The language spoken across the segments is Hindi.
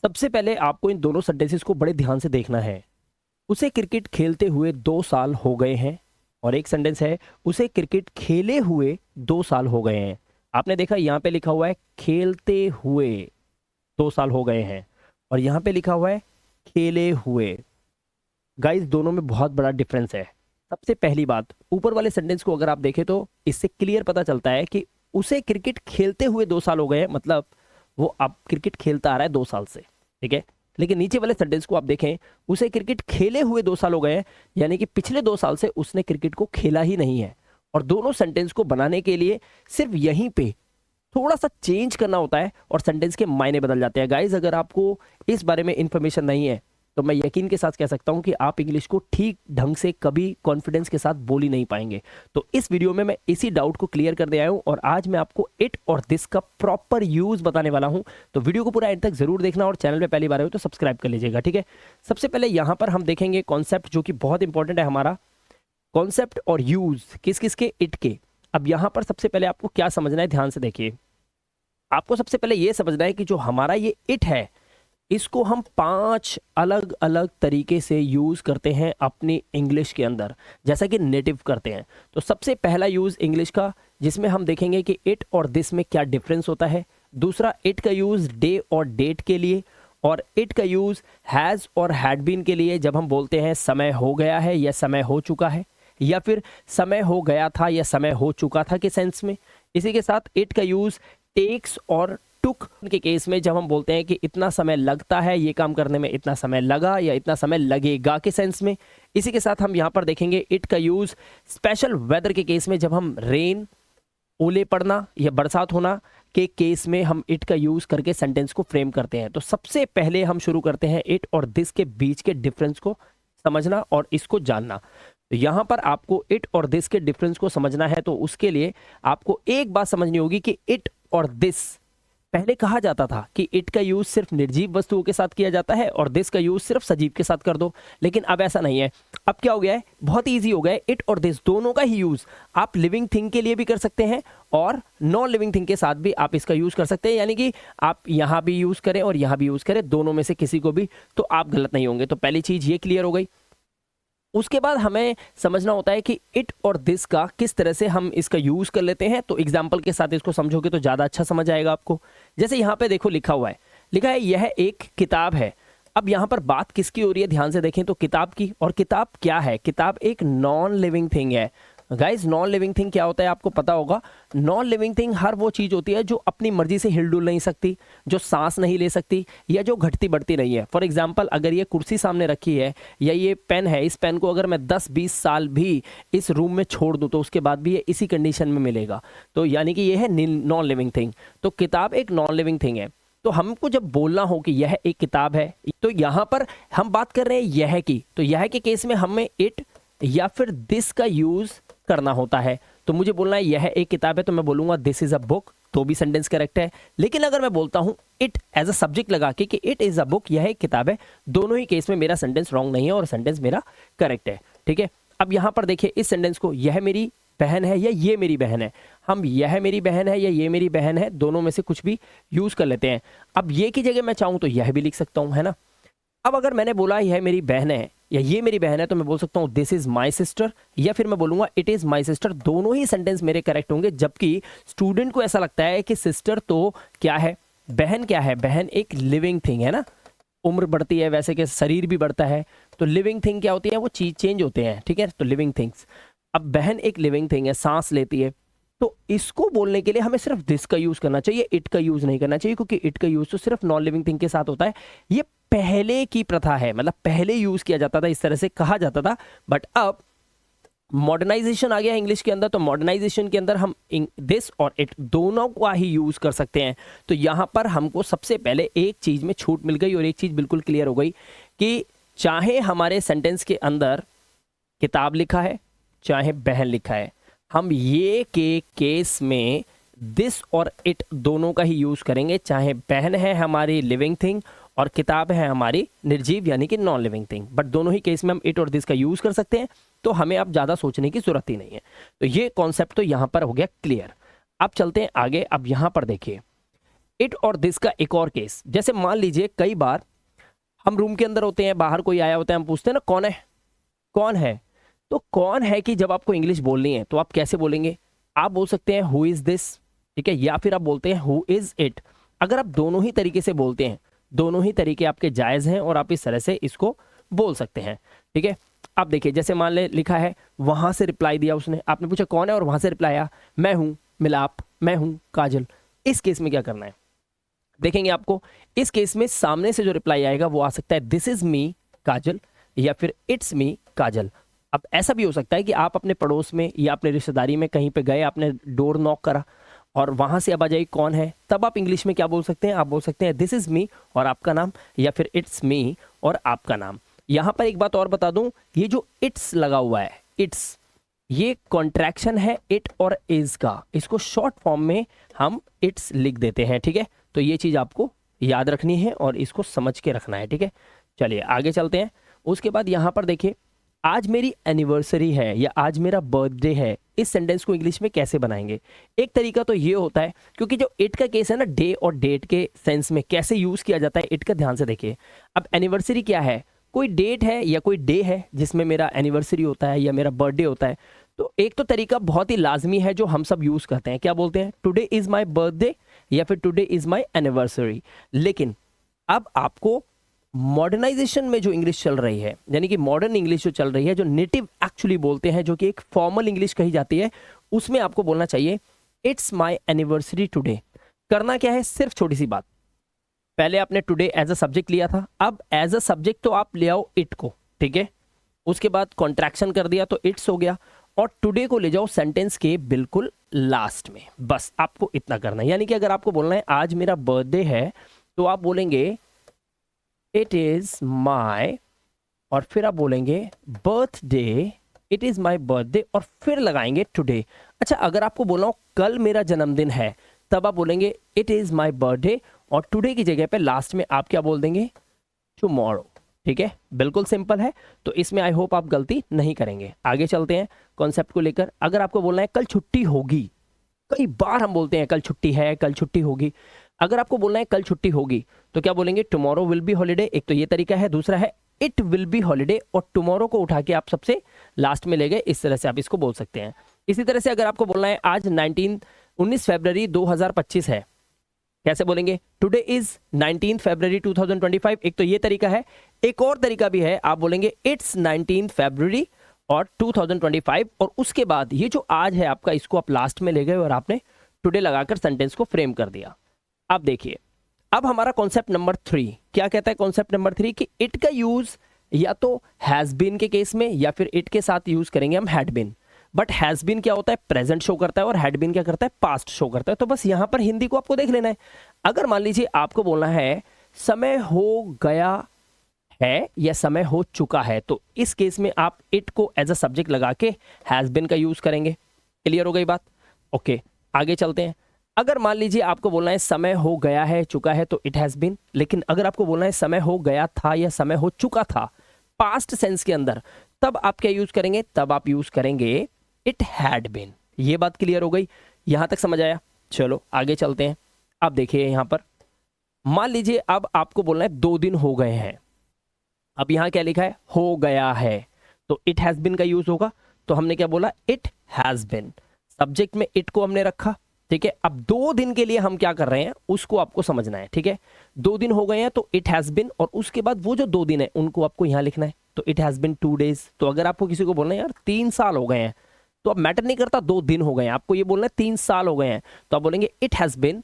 सबसे पहले आपको इन दोनों सेंटेंसेस को बड़े ध्यान से देखना है। उसे क्रिकेट खेलते हुए 2 साल हो गए हैं, और एक सेंटेंस है उसे क्रिकेट खेले हुए 2 साल हो गए हैं। आपने देखा यहाँ पे लिखा हुआ है खेलते हुए 2 साल हो गए हैं, और यहाँ पे लिखा हुआ है खेले हुए। गाइस दोनों में बहुत बड़ा डिफरेंस है। सबसे पहली बात, ऊपर वाले सेंटेंस को अगर आप देखें तो इससे क्लियर पता चलता है कि उसे क्रिकेट खेलते हुए 2 साल हो गए हैं, मतलब वो अब क्रिकेट खेलता आ रहा है 2 साल से, ठीक है। लेकिन नीचे वाले सेंटेंस को आप देखें, उसे क्रिकेट खेले हुए 2 साल हो गए हैं, यानी कि पिछले 2 साल से उसने क्रिकेट को खेला ही नहीं है। और दोनों सेंटेंस को बनाने के लिए सिर्फ यहीं पे थोड़ा सा चेंज करना होता है और सेंटेंस के मायने बदल जाते हैं। गाइज अगर आपको इस बारे में इंफॉर्मेशन नहीं है तो मैं यकीन के साथ कह सकता हूं कि आप इंग्लिश को ठीक ढंग से कभी कॉन्फिडेंस के साथ बोल ही नहीं पाएंगे। तो इस वीडियो में मैं इसी डाउट को क्लियर कर दे आया हूं, और आज मैं आपको इट और दिस का प्रॉपर यूज बताने वाला हूं। तो वीडियो को पूरा एंड तक जरूर देखना, और चैनल पे पहली बार हो तो सब्सक्राइब कर लीजिएगा, ठीक है। सबसे पहले यहां पर हम देखेंगे कॉन्सेप्ट जो कि बहुत इंपॉर्टेंट है हमारा, कॉन्सेप्ट और यूज किस किस के, इट के। अब यहां पर सबसे पहले आपको क्या समझना है, ध्यान से देखिए। आपको सबसे पहले यह समझना है कि जो हमारा ये इट है, इसको हम 5 अलग अलग तरीके से यूज करते हैं अपनी इंग्लिश के अंदर, जैसा कि नेटिव करते हैं। तो सबसे पहला यूज इंग्लिश का, जिसमें हम देखेंगे कि इट और दिस में क्या डिफरेंस होता है। दूसरा, इट का यूज डे और डेट के लिए, और इट का यूज हैज और हैड बीन के लिए, जब हम बोलते हैं समय हो गया है या समय हो चुका है, या फिर समय हो गया था या समय हो चुका था के सेंस में। इसी के साथ इट का यूज टेक्स और टुक के केस में, जब हम बोलते हैं कि इतना समय लगता है, ये काम करने में इतना समय लगा या इतना समय लगेगा के सेंस में। इसी के साथ हम यहाँ पर देखेंगे इट का यूज स्पेशल वेदर के केस में, जब हम रेन, ओले पड़ना या बरसात होना के केस में हम इट का यूज करके सेंटेंस को फ्रेम करते हैं। तो सबसे पहले हम शुरू करते हैं इट और दिस के बीच के डिफरेंस को समझना और इसको जानना। तो यहां पर आपको इट और दिस के डिफरेंस को समझना है, तो उसके लिए आपको एक बात समझनी होगी कि इट और दिस, पहले कहा जाता था कि इट का यूज सिर्फ निर्जीव वस्तुओं के साथ किया जाता है और दिस का यूज सिर्फ सजीव के साथ कर दो, लेकिन अब ऐसा नहीं है। अब क्या हो गया है, बहुत इजी हो गया है। इट और दिस दोनों का ही यूज आप लिविंग थिंग के लिए भी कर सकते हैं और नॉन लिविंग थिंग के साथ भी आप इसका यूज कर सकते हैं, यानी कि आप यहां भी यूज करें और यहां भी यूज करें, दोनों में से किसी को भी, तो आप गलत नहीं होंगे। तो पहली चीज ये क्लियर हो गई। उसके बाद हमें समझना होता है कि इट और दिस का किस तरह से हम इसका यूज कर लेते हैं। तो एग्जाम्पल के साथ इसको समझोगे तो ज्यादा अच्छा समझ आएगा आपको। जैसे यहाँ पे देखो लिखा हुआ है, लिखा है यह एक किताब है। अब यहाँ पर बात किसकी हो रही है, ध्यान से देखें तो किताब की। और किताब क्या है, किताब एक नॉन लिविंग थिंग है। गाइज नॉन लिविंग थिंग क्या होता है आपको पता होगा। नॉन लिविंग थिंग हर वो चीज होती है जो अपनी मर्जी से हिलडुल नहीं सकती, जो सांस नहीं ले सकती, या जो घटती बढ़ती नहीं है। फॉर एग्जाम्पल, अगर ये कुर्सी सामने रखी है या ये पेन है, इस पेन को अगर मैं 10-20 साल भी इस रूम में छोड़ दूं तो उसके बाद भी ये इसी कंडीशन में मिलेगा। तो यानी कि ये है नॉन लिविंग थिंग। तो किताब एक नॉन लिविंग थिंग है। तो हमको जब बोलना हो कि यह एक किताब है, तो यहां पर हम बात कर रहे हैं यह की, तो यह के केस में हमें इट या फिर दिस का यूज करना होता है। तो मुझे बोलना है यह एक किताब है, तो मैं बोलूंगा दिस इज अ बुक, तो भी सेंटेंस करेक्ट है। लेकिन अगर मैं बोलता हूं इट एज अ सब्जेक्ट लगा के कि इट इज अ बुक, यह एक किताब है, दोनों ही केस में मेरा सेंटेंस रॉन्ग नहीं है और सेंटेंस मेरा करेक्ट है, ठीक है। अब यहां पर देखिए इस सेंटेंस को, यह मेरी बहन है या ये मेरी बहन है, हम यह मेरी बहन है या ये मेरी बहन है, दोनों में से कुछ भी यूज कर लेते हैं। अब ये की जगह मैं चाहूं तो यह भी लिख सकता हूं, है ना। अब अगर मैंने बोला यह मेरी बहन है या ये मेरी बहन है, तो मैं बोल सकता हूं दिस इज माई सिस्टर, या फिर मैं बोलूंगा इट इज माई सिस्टर। दोनों ही सेंटेंस मेरे करेक्ट होंगे। जबकि स्टूडेंट को ऐसा लगता है कि सिस्टर तो क्या है, बहन क्या है, बहन एक लिविंग थिंग है ना। उम्र बढ़ती है वैसे कि शरीर भी बढ़ता है, तो लिविंग थिंग क्या होती है, वो चीज चेंज होते हैं, ठीक है। तो लिविंग थिंग्स, अब बहन एक लिविंग थिंग है, सांस लेती है, तो इसको बोलने के लिए हमें सिर्फ दिस का यूज करना चाहिए, इट का यूज नहीं करना चाहिए, क्योंकि इट का यूज तो सिर्फ नॉन लिविंग थिंग के साथ होता है। ये पहले की प्रथा है, मतलब पहले यूज किया जाता था, इस तरह से कहा जाता था। बट अब मॉडर्नाइजेशन आ गया इंग्लिश के अंदर, तो मॉडर्नाइजेशन के अंदर हम दिस और इट दोनों का ही यूज कर सकते हैं। तो यहां पर हमको सबसे पहले एक चीज में छूट मिल गई और एक चीज बिल्कुल क्लियर हो गई कि चाहे हमारे सेंटेंस के अंदर किताब लिखा है चाहे बहन लिखा है, हम ये के केस में दिस और इट दोनों का ही यूज करेंगे। चाहे बहन है हमारी लिविंग थिंग और किताब है हमारी निर्जीव यानी कि नॉन लिविंग थिंग, बट दोनों ही केस में हम इट और दिस का यूज कर सकते हैं। तो हमें अब ज्यादा सोचने की जरूरत ही नहीं है। तो ये कॉन्सेप्ट तो यहां पर हो गया क्लियर। अब चलते हैं आगे। अब यहां पर देखिए इट और दिस का एक और केस, जैसे मान लीजिए कई बार हम रूम के अंदर होते हैं, बाहर कोई आया होता है, हम पूछते हैं ना कौन है, कौन है। तो कौन है कि जब आपको इंग्लिश बोलनी है तो आप कैसे बोलेंगे? आप बोल सकते हैं हु इज दिस, ठीक है, या फिर आप बोलते हैं हु इज इट। अगर आप दोनों ही तरीके से बोलते हैं, दोनों ही तरीके आपके जायज हैं और आप इस तरह से इसको बोल सकते हैं, ठीक है। आप देखिए, जैसे मान ले लिखा है वहां से रिप्लाई दिया उसने, आपने पूछा कौन है और वहां से रिप्लाई आया मैं हूं मिलाप, मैं हूं काजल। इस केस में क्या करना है देखेंगे आपको। इस केस में सामने से जो रिप्लाई आएगा वो आ सकता है दिस इज मी काजल या फिर इट्स मी काजल। अब ऐसा भी हो सकता है कि आप अपने पड़ोस में या अपने रिश्तेदारी में कहीं पे गए, आपने डोर नॉक करा और वहां से आवाज आई कौन है, तब आप इंग्लिश में क्या बोल सकते हैं? आप बोल सकते हैं दिस इज मी और आपका नाम, या फिर इट्स मी और आपका नाम। यहां पर एक बात और बता दूं, ये जो इट्स लगा हुआ है, इट्स, ये कॉन्ट्रैक्शन है इट और इज का, इसको शॉर्ट फॉर्म में हम इट्स लिख देते हैं, ठीक है। तो ये चीज आपको याद रखनी है और इसको समझ के रखना है, ठीक है। चलिए आगे चलते हैं। उसके बाद यहां पर देखिए, आज मेरी एनिवर्सरी है या आज मेरा बर्थडे है, इस सेंटेंस को इंग्लिश में कैसे बनाएंगे? एक तरीका तो ये होता है, क्योंकि जो इट का केस है ना, डे और डेट के सेंस में कैसे यूज किया जाता है इट का, ध्यान से देखिए। अब एनिवर्सरी क्या है? कोई डेट है या कोई डे है जिसमें मेरा एनिवर्सरी होता है या मेरा बर्थडे होता है। तो एक तो तरीका बहुत ही लाजमी है जो हम सब यूज करते हैं, क्या बोलते हैं? टुडे इज माई बर्थडे या फिर टुडे इज माई एनिवर्सरी। लेकिन अब आपको मॉडर्नाइजेशन में जो इंग्लिश चल रही है, यानी कि मॉडर्न इंग्लिश जो चल रही है, जो नेटिव एक्चुअली बोलते हैं, जो कि एक फॉर्मल इंग्लिश कही जाती है, उसमें आपको बोलना चाहिए इट्स माई एनिवर्सरी टुडे। करना क्या है? सिर्फ छोटी सी बात, पहले आपने टुडे एज अ सब्जेक्ट लिया था, अब एज अ सब्जेक्ट तो आप ले आओ इट को, ठीक है। उसके बाद कॉन्ट्रैक्शन कर दिया तो इट्स हो गया, और टुडे को ले जाओ सेंटेंस के बिल्कुल लास्ट में। बस आपको इतना करना है। यानी कि अगर आपको बोलना है आज मेरा बर्थडे है, तो आप बोलेंगे इट इज माई, और फिर आप बोलेंगे birthday, it is my birthday, और फिर लगाएंगे टुडे। अच्छा, अगर आपको बोलना हो कल मेरा जन्मदिन है, तब आप बोलेंगे इट इज माई बर्थडे, और टुडे की जगह पे लास्ट में आप क्या बोल देंगे? टुमारो, ठीक है। बिल्कुल सिंपल है, तो इसमें आई होप आप गलती नहीं करेंगे। आगे चलते हैं कॉन्सेप्ट को लेकर। अगर आपको बोलना है कल छुट्टी होगी, कई बार हम बोलते हैं कल छुट्टी है, कल छुट्टी होगी। अगर आपको बोलना है कल छुट्टी होगी, तो क्या बोलेंगे? Tomorrow will be holiday. एक तो ये तरीका है, दूसरा है इट विल बी हॉलीडे, और टुमारो को उठा के आप सबसे लास्ट में ले गए, इस तरह से आप इसको बोल सकते हैं। इसी तरह से अगर आपको बोलना है आज 19 फरवरी 2025 है, कैसे बोलेंगे? टुडे इज 19 फरवरी 2025। एक तो ये तरीका है, एक और तरीका भी है, आप बोलेंगे इट्स 19 फरवरी और 2025, और उसके बाद ये जो आज है आपका, इसको आप लास्ट में ले गए और आपने टुडे लगाकर सेंटेंस को फ्रेम कर दिया। अब देखिए, अब हमारा कॉन्सेप्ट नंबर 3 क्या कहता है? कॉन्सेप्ट नंबर 3 कि इट का यूज या तो हैज बीन के केस में या फिर इट के साथ यूज करेंगे हम had been. But has been क्या होता है? प्रेजेंट शो करता है, और हैड बीन क्या करता है? पास्ट शो करता है। तो बस यहां पर हिंदी को आपको देख लेना है। अगर मान लीजिए आपको बोलना है समय हो गया है या समय हो चुका है, तो इस केस में आप इट को एज अ सब्जेक्ट लगा के हैज बीन का यूज करेंगे। क्लियर हो गई बात? ओके, आगे चलते हैं। अगर मान लीजिए आपको बोलना है समय हो गया है, चुका है, तो इट हैज बीन। लेकिन अगर आपको बोलना है समय हो गया था या समय हो चुका था पास्ट सेंस के अंदर, तब आप क्या यूज करेंगे? तब आप यूज करेंगे इट हैड बीन। ये बात क्लियर हो गई? यहां तक समझ आया? चलो आगे चलते हैं। अब देखिए यहां पर मान लीजिए अब आपको बोलना है 2 दिन हो गए हैं। अब यहां क्या लिखा है? हो गया है, तो इट हैज बीन का यूज होगा। तो हमने क्या बोला? It has been. सब्जेक्ट में इट को हमने रखा, ठीक है। अब 2 दिन के लिए हम क्या कर रहे हैं उसको आपको समझना है, ठीक है। 2 दिन हो गए हैं तो इट हैज बीन, और उसके बाद वो जो 2 दिन है उनको आपको यहां लिखना है, तो इट हैज बीन 2 डेज। तो अगर आपको किसी को बोलना है यार 3 साल हो गए हैं, तो अब मैटर नहीं करता 2 दिन हो गए हैं, आपको ये बोलना है 3 साल हो गए हैं, तो आप बोलेंगे इट हैज बीन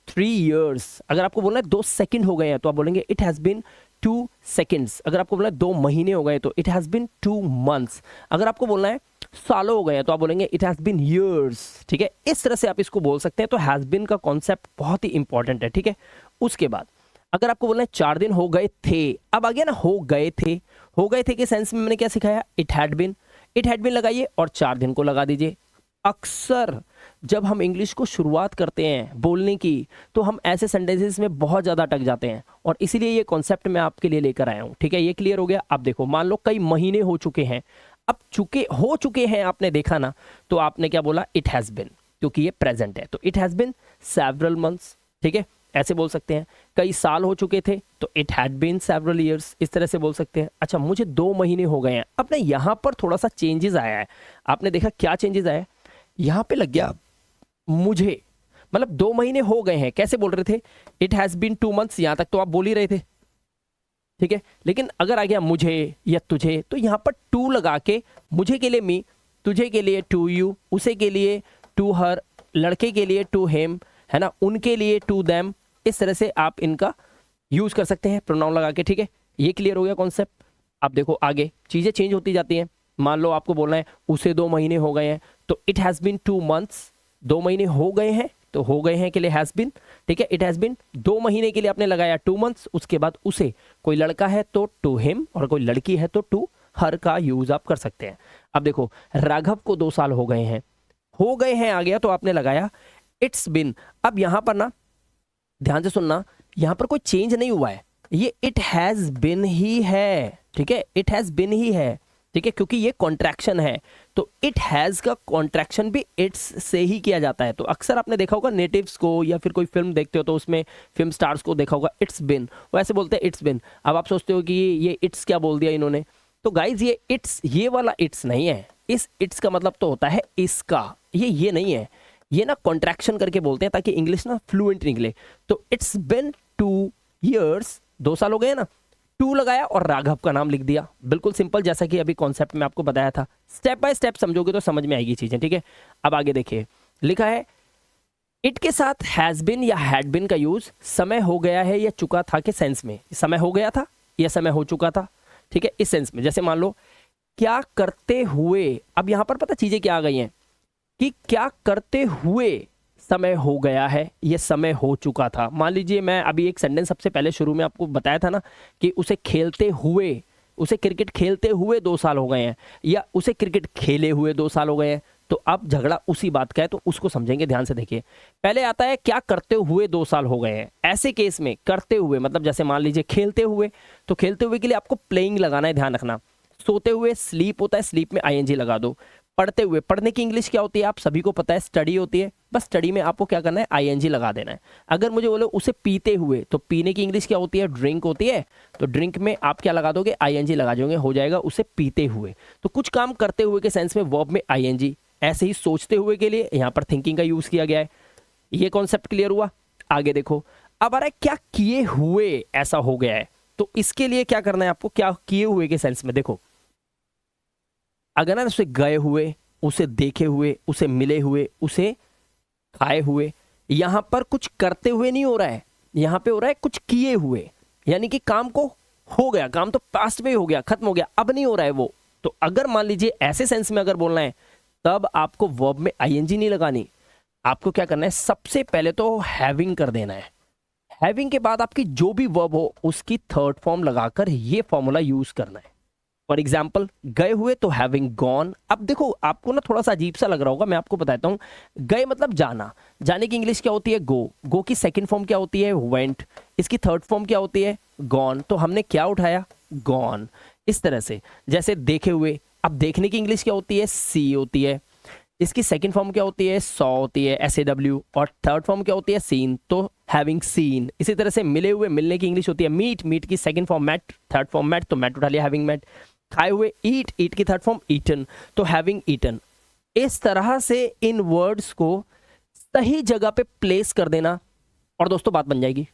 3 years। अगर आपको बोलना है 2 सेकंड हो गए हैं, तो आप बोलेंगे इट हैज बीन 2 seconds। अगर आपको बोलना है 2 महीने हो गए, तो इट हैज बीन 2 months। अगर आपको बोलना है सालों हो गए हैं, तो आप बोलेंगे इट हैज बीन years, ठीक है। इस तरह से आप इसको बोल सकते हैं। तो हैज बीन का कॉन्सेप्ट बहुत ही इंपॉर्टेंट है, ठीक है। उसके बाद अगर आपको बोलना है 4 दिन हो गए थे, अब आ गया ना हो गए थे। हो गए थे के सेंस में मैंने क्या सिखाया? It had been. It had been लगाइए और 4 दिन को लगा दीजिए। अक्सर जब हम इंग्लिश को शुरुआत करते हैं बोलने की, तो हम ऐसे सेंटेंसेस में बहुत ज़्यादा अटक जाते हैं, और इसीलिए ये कॉन्सेप्ट मैं आपके लिए लेकर आया हूँ, ठीक है। ये क्लियर हो गया? अब देखो, मान लो कई महीने हो चुके हैं, अब हो चुके हैं आपने देखा ना, तो आपने क्या बोला? इट हैज़ बिन, क्योंकि ये प्रेजेंट है, तो it has been several months, ठीक है। ऐसे बोल सकते हैं। कई साल हो चुके थे तो it had been several years, इस तरह से बोल सकते हैं। अच्छा, मुझे 2 महीने हो गए हैं। अब ना यहाँ पर थोड़ा सा चेंजेस आया है। आपने देखा क्या चेंजेस आया है? यहाँ पे लग गया मुझे, मतलब 2 महीने हो गए हैं। कैसे बोल रहे थे? इट हैज बीन 2 मंथ्स, यहाँ तक तो आप बोल ही रहे थे, ठीक है। लेकिन अगर आ गया मुझे या तुझे, तो यहाँ पर टू लगा के, मुझे के लिए मी, तुझे के लिए टू यू, उसे के लिए टू हर, लड़के के लिए टू हिम, है ना, उनके लिए टू देम। इस तरह से आप इनका यूज कर सकते हैं प्रोनाउन लगा के, ठीक है। ये क्लियर हो गया कॉन्सेप्ट। अब देखो आगे चीजें चेंज होती जाती हैं। मान लो आपको बोलना है उसे 2 महीने हो गए हैं, तो इट हैज बीन 2 मंथ्स, 2 महीने हो गए हैं, तो हो गए हैं के लिए हैज बीन, ठीक है। इट हैज बीन 2 महीने के लिए आपने लगाया 2 मंथ्स, उसके बाद उसे, कोई लड़का है तो टू हिम और कोई लड़की है तो टू हर का यूज आप कर सकते हैं। अब देखो राघव को 2 साल हो गए हैं, हो गए हैं आ गया तो आपने लगाया इट्स बिन। अब यहां पर ना ध्यान से सुनना, यहां पर कोई चेंज नहीं हुआ है, ये इट हैज बिन ही है, ठीक है। इट हैज बिन ही है, ठीक है, क्योंकि ये कॉन्ट्रैक्शन है। तो इट हैज का कॉन्ट्रैक्शन भी इट्स से ही किया जाता है। तो अक्सर आपने देखा होगा नेटिव्स को, या फिर कोई फिल्म देखते हो तो उसमें फिल्म स्टार्स को देखा होगा इट्स बिन, वो ऐसे बोलते हैं इट्स बिन। अब आप सोचते हो कि ये इट्स क्या बोल दिया इन्होंने, तो गाइज ये इट्स, ये वाला इट्स नहीं है। इस इट्स का मतलब तो होता है इसका, ये नहीं है। ये ना कॉन्ट्रैक्शन करके बोलते हैं ताकि इंग्लिश ना फ्लुएंट निकले। तो इट्स बिन 2 ईयर्स, 2 साल हो गए ना, टू लगाया और राघव का नाम लिख दिया। बिल्कुल सिंपल, जैसा कि अभी कॉन्सेप्ट में आपको बताया था। स्टेप बाय स्टेप समझोगे तो समझ में आएगी चीजें, ठीक है। अब आगे देखिए, लिखा है इट के साथ हैज बिन या हैड बिन का यूज समय हो गया है या चुका था के सेंस में। समय हो गया था या समय हो चुका था, ठीक है, इस सेंस में। जैसे मान लो क्या करते हुए, अब यहां पर पता चीजें क्या आ गई हैं कि क्या करते हुए समय हो गया है, ये समय हो चुका था। मान लीजिए मैं अभी एक सेंटेंस सबसे पहले शुरू में आपको बताया था ना कि उसे खेलते हुए, उसे क्रिकेट खेलते हुए 2 साल हो गए हैं, या उसे क्रिकेट खेले हुए 2 साल हो गए हैं। तो अब झगड़ा उसी बात का है, तो उसको समझेंगे। ध्यान से देखिए, पहले आता है क्या करते हुए 2 साल हो गए हैं। ऐसे केस में करते हुए मतलब जैसे मान लीजिए खेलते हुए, तो खेलते हुए के लिए आपको प्लेइंग लगाना है, ध्यान रखना। सोते हुए स्लीप होता है, स्लीप में आईएनजी लगा दो। पढ़ते हुए, पढ़ने की इंग्लिश क्या होती है आप सभी को पता है, स्टडी होती है। बस स्टडी में आपको क्या करना है, आईएनजी लगा देना है। अगर मुझे बोलो उसे पीते हुए, तो पीने की इंग्लिश क्या होती है, ड्रिंक होती है। तो ड्रिंक में आप क्या लगा दोगे, आईएनजी लगा दोगे, हो जाएगा उसे पीते हुए। तो कुछ काम करते हुए के सेंस में वर्ब में आईएनजी। ऐसे ही सोचते हुए के लिए यहाँ पर थिंकिंग का यूज किया गया है। ये कॉन्सेप्ट क्लियर हुआ। आगे देखो, अब आ रहा है क्या किए हुए ऐसा हो गया है, तो इसके लिए क्या करना है आपको, क्या किए हुए के सेंस में। देखो अगर ना उसे गए हुए, उसे देखे हुए, उसे मिले हुए, उसे खाए हुए, यहां पर कुछ करते हुए नहीं हो रहा है, यहां पे हो रहा है कुछ किए हुए। यानी कि काम को हो गया, काम तो पास्ट में ही हो गया, खत्म हो गया, अब नहीं हो रहा है वो। तो अगर मान लीजिए ऐसे सेंस में अगर बोलना है, तब आपको वर्ब में आईएनजी नहीं लगानी। आपको क्या करना है, सबसे पहले तो हैविंग कर देना है। हैविंग के बाद आपकी जो भी वर्ब हो उसकी थर्ड फॉर्म लगाकर ये फॉर्मूला यूज करना है। फॉर एग्जाम्पल गए हुए तो हैविंग गॉन। अब देखो आपको ना थोड़ा सा अजीब सा लग रहा होगा, मैं आपको बताता हूं। गए मतलब जाना, जाने की इंग्लिश क्या होती है, गो। गो की सेकंड फॉर्म क्या होती है, वेंट। इसकी थर्ड फॉर्म क्या होती है, गॉन। तो हमने क्या उठाया, गॉन। इस तरह से जैसे देखे हुए, अब देखने की इंग्लिश क्या होती है, सी होती है। इसकी सेकंड फॉर्म क्या होती है, सॉ होती है, SAW। और थर्ड फॉर्म क्या होती है, सीन, तो हैविंग सीन। इसी तरह से मिले हुए, मिलने की इंग्लिश होती है मीट। मीट की second form met, third form met, तो मैट उठा लिया, हैविंग मैट। खाए हुए ईट, ईट की थर्ड फॉर्म ईटन, तो हैविंग ईटन। इस तरह से इन वर्ड्स को सही जगह पे प्लेस कर देना और दोस्तों बात बन जाएगी,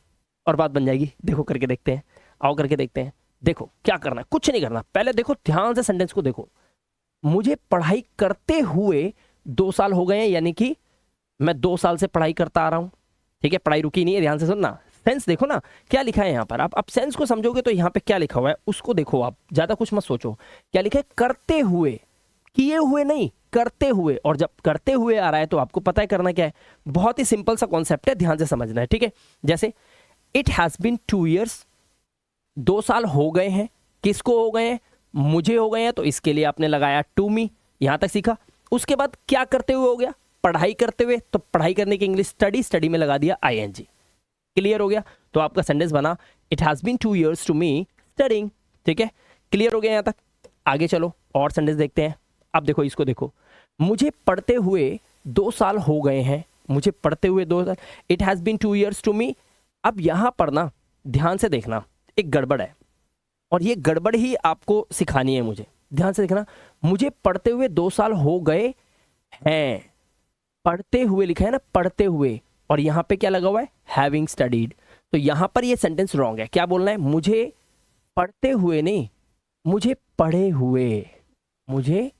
और बात बन जाएगी। देखो करके देखते हैं, आओ करके देखते हैं। देखो क्या करना है, कुछ नहीं करना, पहले देखो ध्यान से सेंटेंस को देखो। मुझे पढ़ाई करते हुए 2 साल हो गए हैं, यानी कि मैं 2 साल से पढ़ाई करता आ रहा हूं, ठीक है। पढ़ाई रुकी नहीं है, ध्यान से सुनना। सेंस देखो ना क्या लिखा है यहाँ पर। आप सेंस को समझोगे तो यहाँ पे क्या लिखा हुआ है उसको देखो, आप ज्यादा कुछ मत सोचो। क्या लिखा है, करते हुए, किए हुए नहीं, करते हुए। और जब करते हुए आ रहा है तो आपको पता है करना क्या है, बहुत ही सिंपल सा कॉन्सेप्ट है, ध्यान से समझना है, ठीक है। जैसे इट हैज बीन 2 ईयर्स, 2 साल हो गए हैं। किसको हो गए हैं, मुझे हो गए हैं, तो इसके लिए आपने लगाया टू मी। यहां तक सीखा। उसके बाद क्या करते हुए हो गया, पढ़ाई करते हुए, तो पढ़ाई करने की इंग्लिश स्टडी, स्टडी में लगा दिया आईएनजी। क्लियर हो गया। तो आपका सेंटेंस बना it has been 2 years to me studying, ठीक है। क्लियर हो गया यहां तक। आगे चलो और सेंटेंस देखते हैं। अब देखो इसको देखो, मुझे पढ़ते हुए 2 साल हो गए हैं, मुझे पढ़ते हुए 2 साल। It has been 2 years to me अब यहां पर ना ध्यान से देखना, एक गड़बड़ है और ये गड़बड़ ही आपको सिखानी है मुझे। ध्यान से देखना, मुझे पढ़ते हुए 2 साल हो गए हैं, पढ़ते हुए लिखा है ना, पढ़ते हुए, और यहां पे क्या लगा हुआ है, हैविंग स्टडीड। तो यहां पर ये सेंटेंस रॉन्ग है। क्या बोलना है, मुझे पढ़ते हुए नहीं, मुझे पढ़े हुए, मुझे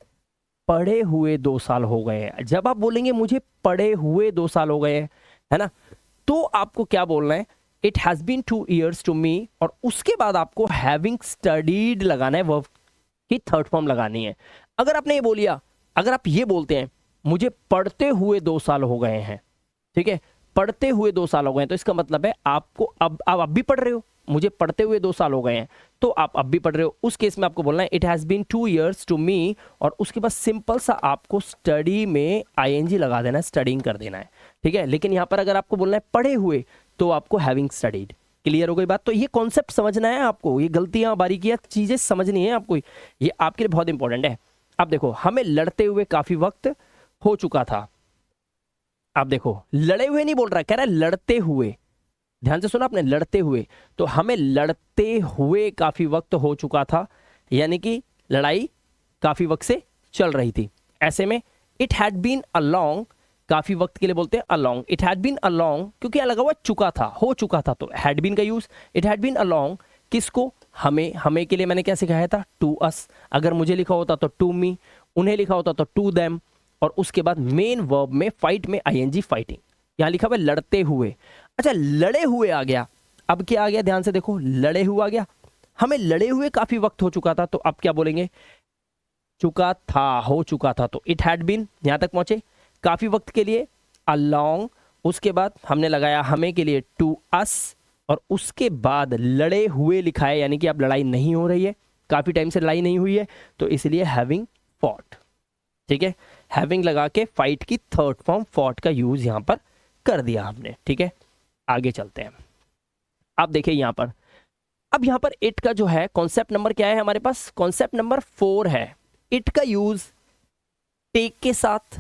पढ़े हुए 2 साल हो गए हैं। जब आप बोलेंगे मुझे पढ़े हुए 2 साल हो गए हैं, है ना, तो आपको क्या बोलना है, it has been 2 years to me, और उसके बाद आपको हैविंग स्टडीड लगाना है, वर्ब की थर्ड फॉर्म लगानी है। अगर आपने ये बोलिया, अगर आप ये बोलते हैं मुझे पढ़ते हुए 2 साल हो गए हैं, ठीक है, पढ़ते हुए 2 साल हो गए हैं, तो इसका मतलब है आपको अब आप भी पढ़ रहे हो, मुझे पढ़ते हुए 2 साल हो गए हैं, तो आप अब भी पढ़ रहे हो। उस केस में आपको बोलना है it has been 2 years to me, और उसके बाद सिंपल सा आपको स्टडी में आईएनजी लगा देना है, स्टडिंग कर देना है, ठीक है। लेकिन यहां पर अगर आपको बोलना है पढ़े हुए, तो आपको हैविंग स्टडीड। क्लियर हो गई बात? तो ये कॉन्सेप्ट समझना है आपको, ये गलतियां बारीकियां चीजें समझनी है आपको, ये आपके लिए बहुत इंपॉर्टेंट है। अब देखो, हमें लड़ते हुए काफी वक्त हो चुका था। आप देखो, लड़े हुए नहीं बोल रहा, कह रहा है लड़ते हुए। ध्यान से सुना आपने, लड़ते हुए, तो हमें लड़ते हुए काफी वक्त हो चुका था, यानी कि लड़ाई काफी वक्त से चल रही थी। ऐसे में it had been a long, काफी वक्त के लिए बोलते हैं a long, it had been a long, क्योंकि लगा हुआ चुका था, हो चुका था, तो हैड बीन का use, it had been a long, किसको, हमें, हमें के लिए मैंने क्या सिखाया था, टू अस। अगर मुझे लिखा होता तो टू मी, उन्हें लिखा होता तो टू देम, और उसके बाद मेन वर्ब में फाइट में आईएनजी, फाइटिंग। यहां लिखा हुआ लड़ते हुए। अच्छा, लड़े हुए आ गया, अब क्या आ गया, ध्यान से देखो, लड़े हुए आ गया, हमें लड़े हुए काफी वक्त हो चुका था, तो अब क्या बोलेंगे, चुका था, हो चुका था, तो इट हैड बीन, यहां तक पहुंचे, काफी वक्त के लिए अ लॉन्ग, उसके बाद हमने लगाया हमें के लिए टू अस, और उसके बाद लड़े हुए लिखा है, यानी कि अब लड़ाई नहीं हो रही है, काफी टाइम से लड़ाई नहीं हुई है, तो इसलिए हैविंग फॉट, ठीक है। हैविंग लगा के फाइट की थर्ड फॉर्म फॉट का यूज यहां पर कर दिया आपने, ठीक है। आगे चलते हैं। आप देखिए यहां पर, अब यहां पर इट का जो है कॉन्सेप्ट नंबर क्या है हमारे पास, कॉन्सेप्ट नंबर 4 है। इट का यूज टेक के साथ,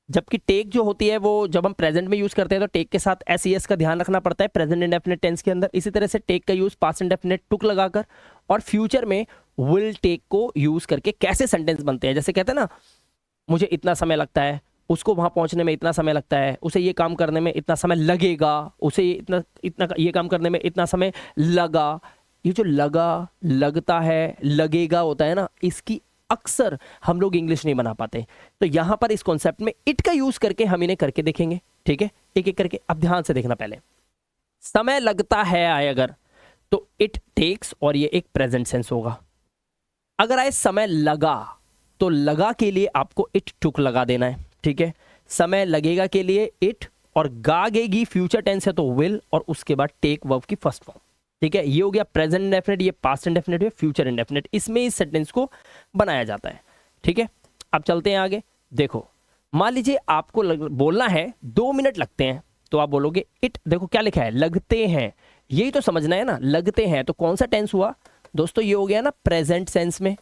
जबकि टेक जो होती है वो जब हम प्रेजेंट में यूज करते हैं तो टेक के साथ एस ई एस का ध्यान रखना पड़ता है प्रेजेंट इंडेफिनिट टेंस के अंदर। इसी तरह से टेक का यूज पास्ट इंडेफिनिट टुक लगाकर, और फ्यूचर में विल टेक को यूज करके कैसे सेंटेंस बनते हैं, जैसे कहते हैं ना, मुझे इतना समय लगता है, उसको वहां पहुंचने में इतना समय लगता है, उसे ये काम करने में इतना समय लगेगा, उसे ये इतना इतना ये काम करने में इतना समय लगा। ये जो लगा, लगता है, लगेगा होता है ना, इसकी अक्सर हम लोग इंग्लिश नहीं बना पाते। तो यहां पर इस कॉन्सेप्ट में इट का यूज करके हम इन्हें करके देखेंगे, ठीक है, एक एक करके। अब ध्यान से देखना, पहले समय लगता है आए अगर, तो इट टेक्स, और ये एक प्रेजेंट सेंस होगा। अगर आए समय लगा, तो लगा के लिए आपको इट टुक लगा देना है, ठीक है। समय लगेगा के लिए इट, और गागेगी फ्यूचर टेंस है तो विल, और उसके बाद टेक वर्ब की फर्स्ट फॉर्म, ठीक है। ये हो गया प्रेजेंट इंडेफिनिट, ये पास्ट इंडेफिनिट है, फ्यूचर इंडेफिनिट, इसमें इस सेंटेंस को बनाया जाता है, ठीक है। अब चलते हैं आगे। देखो, मान लीजिए आपको बोलना है 2 मिनट लगते हैं, तो आप बोलोगे इट, देखो क्या लिखा है, लगते हैं, यही तो समझना है ना, लगते हैं, तो कौन सा टेंस हुआ दोस्तों, ये हो गया ना प्रेजेंट सेंस में,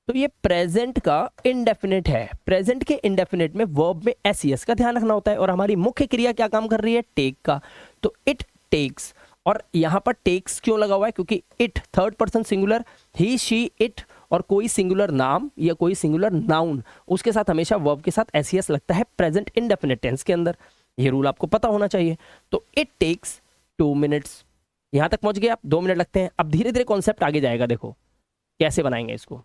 तो ये प्रेजेंट का इंडेफिनिट है। प्रेजेंट के इंडेफिनिट में वर्ब में एस ई एस का ध्यान रखना होता है, और हमारी मुख्य क्रिया क्या काम कर रही है, टेक का, तो इट टेक्स। और यहां पर टेक्स क्यों लगा हुआ है, क्योंकि it third person singular, he she it, और कोई सिंगुलर नाम या कोई सिंगुलर नाउन, उसके साथ हमेशा वर्ब के साथ एस ई एस लगता है प्रेजेंट इंडेफिनिट टेंस के अंदर। ये रूल आपको पता होना चाहिए। तो इट टेक्स 2 मिनट्स, यहां तक पहुंच गए आप, 2 मिनट लगते हैं। अब धीरे धीरे कॉन्सेप्ट आगे जाएगा, देखो कैसे बनाएंगे इसको।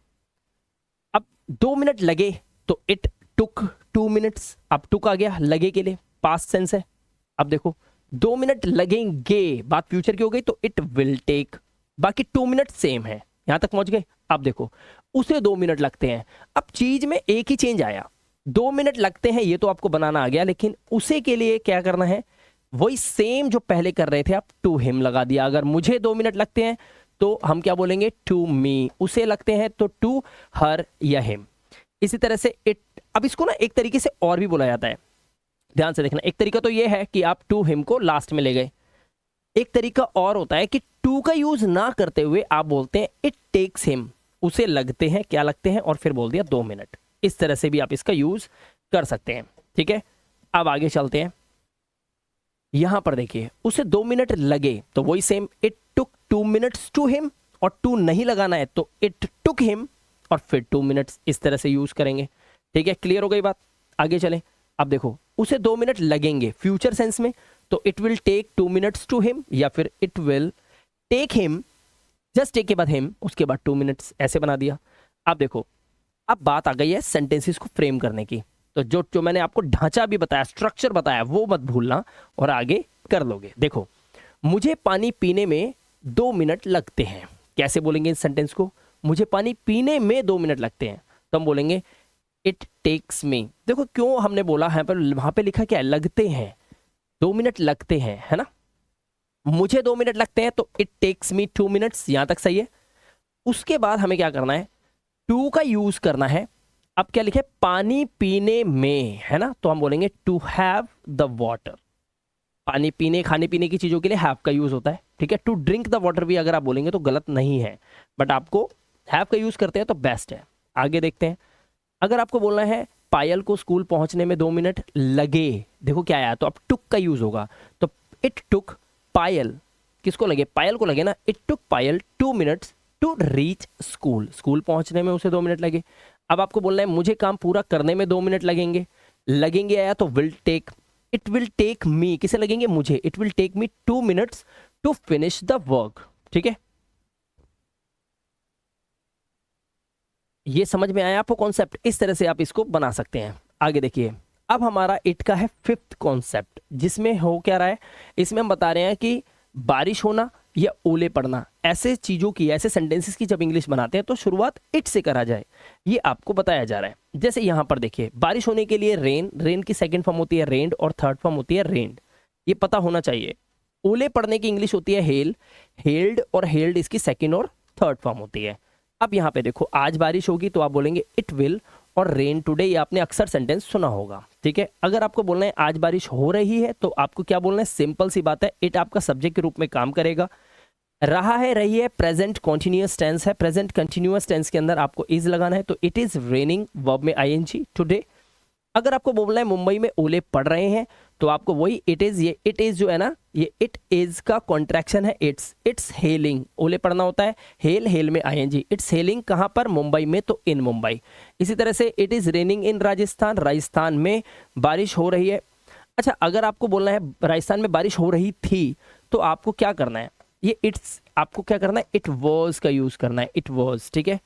अब 2 मिनट लगे, तो इट टुक 2 मिनट्स, अब टुक आ गया, लगे के लिए पास्ट सेंस है। अब देखो 2 मिनट लगेंगे, बात फ्यूचर की हो गई, तो इट विल टेक, बाकी 2 मिनट सेम है, यहां तक पहुंच गए। अब देखो उसे 2 मिनट लगते हैं, अब चीज में एक ही चेंज आया, 2 मिनट लगते हैं ये तो आपको बनाना आ गया, लेकिन उसे के लिए क्या करना है, वही सेम जो पहले कर रहे थे आप, टू हिम लगा दिया। अगर मुझे 2 मिनट लगते हैं तो हम क्या बोलेंगे, टू मी, उसे लगते हैं तो टू हर या हिम। इसी तरह से इट, अब इसको ना एक तरीके से और भी बोला जाता है, ध्यान से देखना। एक तरीका तो ये है कि आप टू हिम को लास्ट में ले गए, एक तरीका और होता है कि टू का यूज ना करते हुए आप बोलते हैं इट टेक्स हिम, उसे लगते हैं, क्या लगते हैं, और फिर बोल दिया 2 मिनट। इस तरह से भी आप इसका यूज कर सकते हैं, ठीक है। अब आगे चलते हैं। यहां पर देखिए उसे 2 मिनट लगे तो वही same, it took 2 minutes to him, और टू नहीं लगाना है तो इट टुक हिम और फिर 2 मिनट्स, इस तरह से यूज करेंगे। ठीक है, क्लियर हो गई बात? आगे चलें। अब देखो उसे 2 मिनट लगेंगे फ्यूचर सेंस में, तो it will take 2 minutes to him, या फिर it will take him, just take के बाद हिम, उसके बाद 2 मिनट्स, ऐसे बना दिया। अब देखो अब बात आ गई है सेंटेंसेस को फ्रेम करने की। तो जो जो मैंने आपको ढांचा भी बताया, स्ट्रक्चर बताया, वो मत भूलना और आगे कर लोगे। देखो, मुझे पानी पीने में 2 मिनट लगते हैं। कैसे बोलेंगे इस सेंटेंस को? मुझे पानी पीने में 2 मिनट लगते हैं, तो हम बोलेंगे इट टेक्स मी। देखो क्यों हमने बोला है, पर वहां पे लिखा क्या है? लगते हैं, 2 मिनट लगते हैं, है ना। मुझे 2 मिनट लगते हैं तो इट टेक्स मी 2 मिनट्स, यहां तक सही है। उसके बाद हमें क्या करना है? टू का यूज करना है। अब क्या लिखे? पानी पीने में, है ना, तो हम बोलेंगे टू हैव द वाटर। पानी पीने, खाने पीने की चीजों के लिए हैव का यूज होता है। ठीक है, टू ड्रिंक द वाटर भी अगर आप बोलेंगे तो गलत नहीं है, बट आपको हैव का यूज करते हैं तो बेस्ट है। आगे देखते हैं। अगर आपको बोलना है पायल को स्कूल पहुंचने में 2 मिनट लगे, देखो क्या आया, तो अब टुक का यूज होगा। तो इट टुक पायल, किसको लगे? पायल को लगे ना। It took Payal 2 minutes to reach school, school पहुंचने में उसे 2 मिनट लगे। अब आपको बोलना है मुझे काम पूरा करने में 2 मिनट लगेंगे। लगेंगे आया तो will take, it will take me, किसे लगेंगे? मुझे। It will take me 2 minutes to finish the work. ठीक है, ये समझ में आया आपको कॉन्सेप्ट? इस तरह से आप इसको बना सकते हैं। आगे देखिए, अब हमारा इट का है 5th कॉन्सेप्ट, जिसमें हो क्या रहा है? इसमें हम बता रहे हैं कि बारिश होना या ओले पड़ना, ऐसे चीजों की, ऐसे सेंटेंसेस की जब इंग्लिश बनाते हैं तो शुरुआत इट से करा जाए, ये आपको बताया जा रहा है। जैसे यहां पर देखिए, बारिश होने के लिए रेन, रेन की सेकंड फॉर्म होती है रेन्ड और थर्ड फॉर्म होती है रेन्ड, ये पता होना चाहिए। ओले पड़ने की इंग्लिश होती है हेल, हेल्ड, और हेल्ड इसकी सेकंड और थर्ड फॉर्म होती है। अब यहाँ पे देखो, आज बारिश होगी तो आप बोलेंगे इट विल, और रेन टुडे, ये आपने अक्सर सेंटेंस सुना होगा। ठीक है, अगर आपको बोलना है आज बारिश हो रही है तो आपको क्या बोलना है? सिंपल सी बात है, इट आपका सब्जेक्ट के रूप में काम करेगा। रहा है, रही है, प्रेजेंट कॉन्टिन्यूअस टेंस है, प्रेजेंट कंटिन्यूअस टेंस के अंदर आपको इज लगाना है, तो इट इज रेनिंग, वर्ब में आईएनजी, टुडे। अगर आपको बोलना है मुंबई में ओले पड़ रहे हैं तो आपको वही इट इज, ये इट इज जो है ना, ये इट इज का कॉन्ट्रैक्शन है इट्स हेलिंग, ओले पड़ना होता है हेल, हेल में आईएनजी, इट्स हेलिंग कहां पर? मुंबई में, तो इन मुंबई। इसी तरह से इट इज रेनिंग इन राजस्थान, राजस्थान में बारिश हो रही है। अच्छा, अगर आपको बोलना है राजस्थान में बारिश हो रही थी तो आपको क्या करना है? ये इट्स आपको क्या करना है? इट वॉज का यूज करना है, इट वॉज। ठीक है,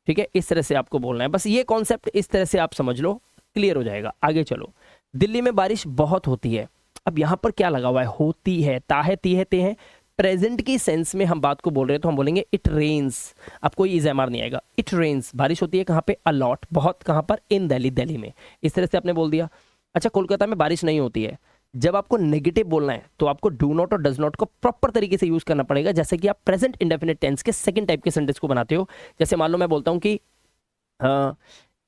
ठीक है, इस तरह से आपको बोलना है। बस ये कॉन्सेप्ट इस तरह से आप समझ लो, क्लियर हो जाएगा। आगे चलो, दिल्ली में बारिश बहुत होती है। अब यहां पर क्या लगा हुआ है? होती है, ता है, ती है, ते है। प्रेजेंट की सेंस में हम बात को बोल रहे हैं तो हम बोलेंगे इट रेन्स। अब कोई इज़-एम-आर नहीं आएगा, इट रेन्स, बारिश होती है कहां पे? अलॉट, बहुत, कहां पर? इन दिल्ली, दिल्ली में। इस तरह से आपने बोल दिया। अच्छा, कोलकाता में बारिश नहीं होती है। जब आपको नेगेटिव बोलना है तो आपको डू नॉट और डज नॉट को प्रॉपर तरीके से यूज करना पड़ेगा, जैसे कि आप प्रेजेंट इंडेफिनिट टेंस के सेकंड टाइप के सेंटेंस को बनाते हो। जैसे मान लो मैं बोलता हूं कि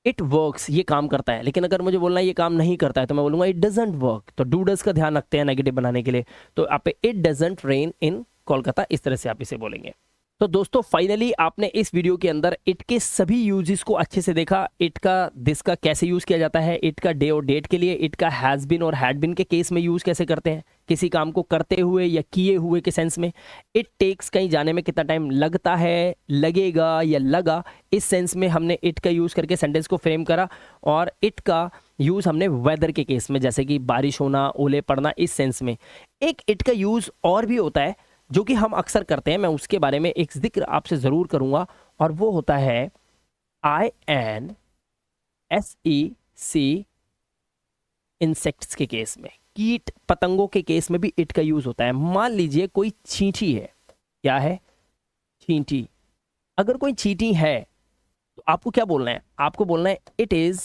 इट वर्क्स, ये काम करता है, लेकिन अगर मुझे बोलना है ये काम नहीं करता है तो मैं बोलूंगा इट डजंट वर्क। तो डू डज का ध्यान रखते हैं नेगेटिव बनाने के लिए, तो आप इट डजंट रेन इन कोलकाता, इस तरह से आप इसे बोलेंगे। तो दोस्तों फाइनली आपने इस वीडियो के अंदर इट के सभी यूजेस को अच्छे से देखा। इट का, दिस का कैसे यूज किया जाता है, इट का डे और डेट के लिए, इट का हैज बीन और हैड बीन के केस में यूज कैसे करते हैं, किसी काम को करते हुए या किए हुए के सेंस में। इट टेक्स, कहीं जाने में कितना टाइम लगता है, लगेगा या लगा, इस सेंस में हमने इट का यूज करके सेंटेंस को फ्रेम करा। और इट का यूज हमने वेदर के केस में, जैसे कि बारिश होना, ओले पड़ना, इस सेंस में। एक इट का यूज और भी होता है जो कि हम अक्सर करते हैं, मैं उसके बारे में एक जिक्र आपसे जरूर करूंगा, और वो होता है INSEC, इंसेक्ट्स के केस में, कीट पतंगों के केस में भी इट का यूज होता है। मान लीजिए कोई चींटी है, क्या है? चींटी। अगर कोई चींटी है तो आपको क्या बोलना है? आपको बोलना है इट इज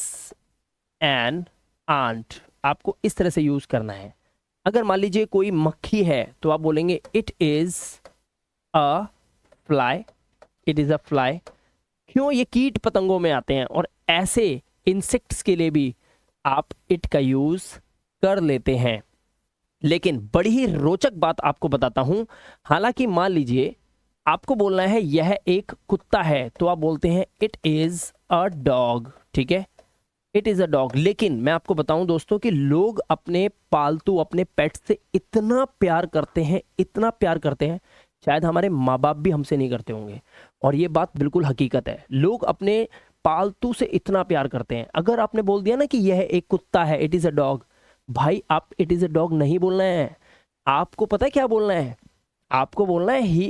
एन आंट, आपको इस तरह से यूज करना है। अगर मान लीजिए कोई मक्खी है तो आप बोलेंगे it is a fly, it is a fly. क्यों? ये कीट पतंगों में आते हैं, और ऐसे इंसेक्ट्स के लिए भी आप इट का यूज कर लेते हैं। लेकिन बड़ी ही रोचक बात आपको बताता हूं। हालांकि मान लीजिए आपको बोलना है यह एक कुत्ता है तो आप बोलते हैं इट इज अ डॉग। ठीक है, इट इज अ डॉग। लेकिन मैं आपको बताऊं दोस्तों कि लोग अपने पालतू, अपने पेट से इतना प्यार करते हैं, इतना प्यार करते हैं, शायद हमारे माँ बाप भी हमसे नहीं करते होंगे। और ये बात बिल्कुल हकीकत है, लोग अपने पालतू से इतना प्यार करते हैं। अगर आपने बोल दिया ना कि यह एक कुत्ता है, इट इज अ डॉग, भाई आप इट इज अ डॉग नहीं बोलना है, आपको पता है क्या बोलना है? आपको बोलना है he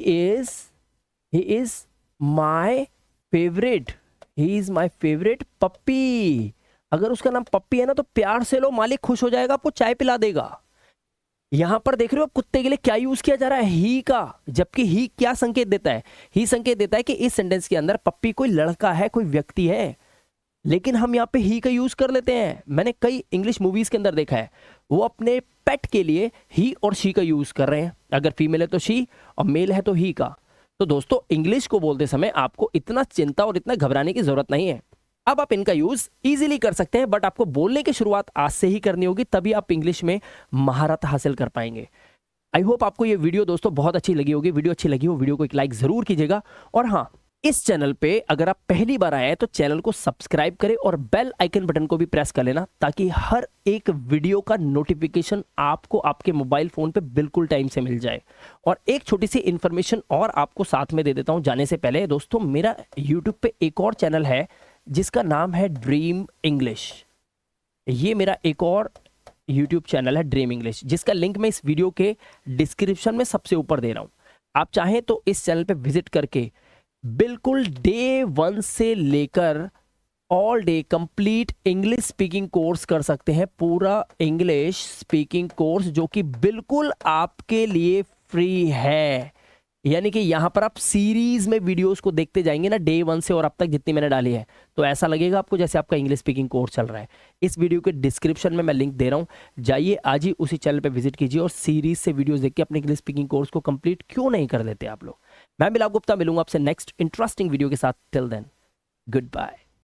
is my favourite, he is my favourite puppy. अगर उसका नाम पप्पी है ना तो प्यार से लो, मालिक खुश हो जाएगा, आपको चाय पिला देगा। यहां पर देख रहे हो आप कुत्ते के लिए क्या यूज किया जा रहा है? ही का। जबकि ही क्या संकेत देता है? ही संकेत देता है कि इस सेंटेंस के अंदर पप्पी कोई लड़का है, कोई व्यक्ति है। लेकिन हम यहाँ पे ही का यूज कर लेते हैं। मैंने कई इंग्लिश मूवीज के अंदर देखा है, वो अपने पेट के लिए ही और शी का यूज कर रहे हैं। अगर फीमेल है तो शी और मेल है तो ही का। तो दोस्तों इंग्लिश को बोलते समय आपको इतना चिंता और इतना घबराने की जरूरत नहीं है। अब आप इनका यूज इजीली कर सकते हैं, बट आपको बोलने की शुरुआत आज से ही करनी होगी, तभी आप इंग्लिश में महारत हासिल कर पाएंगे। आई होप आपको ये वीडियो दोस्तों बहुत अच्छी लगी होगी। वीडियो अच्छी लगी हो वीडियो को एक लाइक जरूर कीजिएगा। और हाँ, इस चैनल पे अगर आप पहली बार आए हैं तो चैनल को सब्सक्राइब करें और बेल आइकन बटन को भी प्रेस कर लेना, ताकि हर एक वीडियो का नोटिफिकेशन आपको आपके मोबाइल फोन पे बिल्कुल टाइम से मिल जाए। और एक छोटी सी इंफॉर्मेशन और आपको साथ में दे देता हूं जाने से पहले दोस्तों, मेरा यूट्यूब पे एक और चैनल है जिसका नाम है ड्रीम इंग्लिश। ये मेरा एक और यूट्यूब चैनल है ड्रीम इंग्लिश, जिसका लिंक मैं इस वीडियो के डिस्क्रिप्शन में सबसे ऊपर दे रहा हूं। आप चाहें तो इस चैनल पे विजिट करके बिल्कुल डे 1 से लेकर all day complete English speaking course कर सकते हैं। पूरा इंग्लिश स्पीकिंग कोर्स जो कि बिल्कुल आपके लिए फ्री है। यानी कि यहां पर आप सीरीज में वीडियोस को देखते जाएंगे ना, डे 1 से और अब तक जितनी मैंने डाली है, तो ऐसा लगेगा आपको जैसे आपका इंग्लिश स्पीकिंग कोर्स चल रहा है। इस वीडियो के डिस्क्रिप्शन में मैं लिंक दे रहा हूं, जाइए आज ही उसी चैनल पे विजिट कीजिए और सीरीज से वीडियोस देख के अपने इंग्लिश स्पीकिंग कोर्स को कंप्लीट क्यों नहीं कर लेते आप लोग। मैं बिलाल गुप्ता मिलूंगा आपसे नेक्स्ट इंटरेस्टिंग वीडियो के साथ। Till then, good bye.